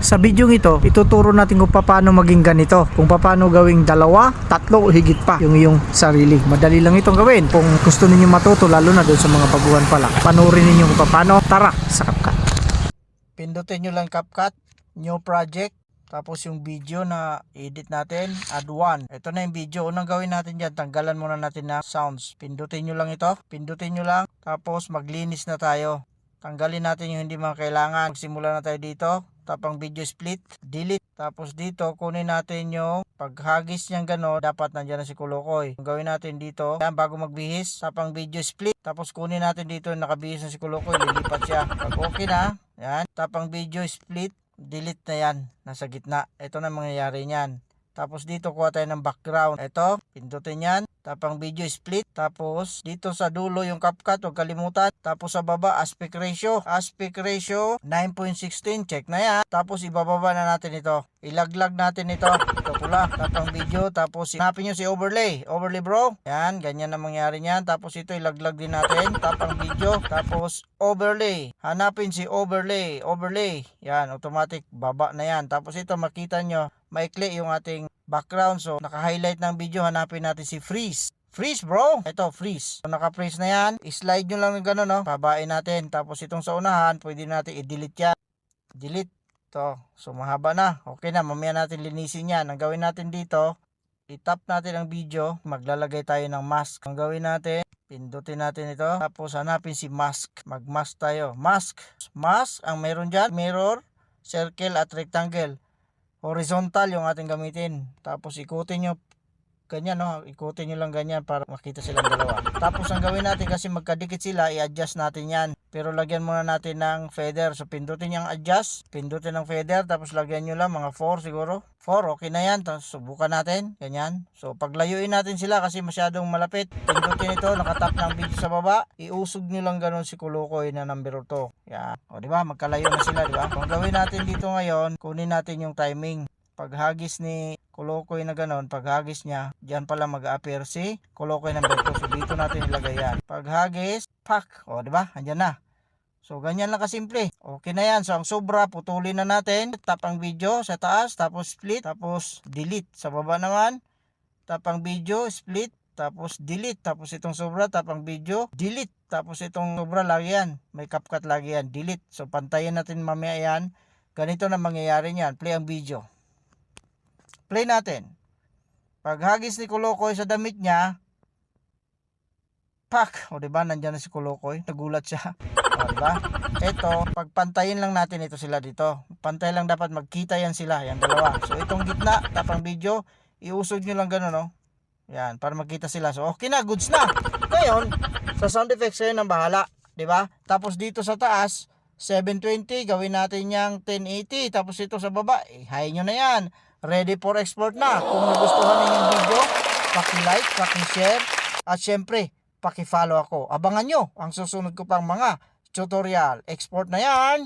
Sa video ito, ituturo natin kung paano maging ganito. Kung paano gawing 2, 3 o higit pa yung iyong sarili. Madali lang itong gawin. Kung gusto niyo matuto, lalo na doon sa mga baguhan pa lang, panoorin niyo kung paano. Tara sa CapCut. Pindutin nyo lang CapCut, new project. Tapos yung video na edit natin, add 1. Ito na yung video. Unang gawin natin dyan, tanggalan muna natin na sounds. Pindutin nyo lang ito. Pindutin nyo lang. Tapos maglinis na tayo. Tanggalin natin yung hindi mga kailangan. Magsimula na tayo dito. Tapang video split. Delete. Tapos dito, kunin natin yung paghagis niyang gano'n. Dapat nandiyan na si Kulukoy. Ang gawin natin dito, yan, bago magbihis, tapang video split. Tapos kunin natin dito, nakabihis na si Kulukoy. Lilipat siya. Pag okay na, yan, tapang video split. Delete na yan, nasa gitna. Ito na mangyayari niyan. Tapos dito kuha tayo ng background. Ito, pindutin yan. Tapang video split. Tapos dito sa dulo yung CapCut, huwag kalimutan. Tapos sa baba, aspect ratio. Aspect ratio 9.16, check na yan. Tapos ibababa na natin ito. Ilaglag natin ito. Ito pula. Tapang video. Tapos hanapin nyo si overlay. Overlay bro. Yan, ganyan na mangyari niyan. Tapos ito ilaglag din natin. Tapang video. Tapos overlay. Hanapin si overlay. Overlay. Yan, automatic. Baba na yan. Tapos ito makita nyo, maikli yung ating background. So naka-highlight ng video, hanapin natin si freeze. Freeze bro. Ito freeze. So naka-freeze na yan. I-slide nyo lang ng gano'n, no? Babain natin. Tapos itong sa unahan, pwede natin i-delete yan. Delete. To. So mahaba na. Okay na, mamaya natin linisin yan. Ang gawin natin dito, i-tap natin ang video, maglalagay tayo ng mask. Ang gawin natin, pindutin natin ito. Tapos hanapin si mask. Mag-mask tayo. Mask. Mask, ang meron dyan, mirror, circle at rectangle. Horizontal yung ating gamitin. Tapos ikutin nyo ganyan, no? Ikutin nyo lang ganyan para makita silang dalawa. Tapos ang gawin natin, kasi magkadikit sila, i-adjust natin yan. Pero lagyan muna natin ng feather. So pindutin yung adjust, pindutin ng feather, tapos lagyan nyo lang mga 4 siguro. 4, okay na yan. Tapos subukan natin, ganyan. So paglayuin natin sila kasi masyadong malapit. Pindutin ito, nakatap ng video sa baba. Iusog nyo lang ganun si Kulukoy na number 2. Yan. O diba, magkalayo na sila, diba? Kung gawin natin dito ngayon, kunin natin yung timing. Paghagis ni Kulukoy na ganon, paghagis niya, diyan pala mag-appear si Kulukoy number 2. So dito natin ilagay yan. Paghagis, pak. O diba? Andyan na. So ganyan lang kasimple. Okay na yan. So ang sobra, putulin na natin. Tap ang video sa taas, tapos split, tapos delete. Sa baba naman, tap ang video, split, tapos delete. Tapos itong sobra, tap ang video, delete. Tapos itong sobra, lagi yan. May CapCut lagi yan, delete. So pantayin natin mamaya yan. Ganito na mangyayari niyan. Play ang video. Play natin. Paghagis ni Kulukoy sa damit niya, pak! O diba, nandyan na si Kulukoy. Nagulat siya. O diba? Ito, pagpantayin lang natin ito sila dito. Pantay lang, dapat magkita yan sila. Yan dalawa. So itong gitna, tapang video, iusog nyo lang gano'n, no? Yan, para magkita sila. So okay na, goods na. Ngayon, sa sound effects kayo nang bahala. Diba? Tapos dito sa taas, 720, gawin natin yung 1080. Tapos ito sa baba, high nyo na yan. Ready for export na. Kung nagustuhan niyo yung video, paki-like, paki-share, at syempre, paki-follow ako. Abangan nyo ang susunod ko pang mga tutorial. Export na yan!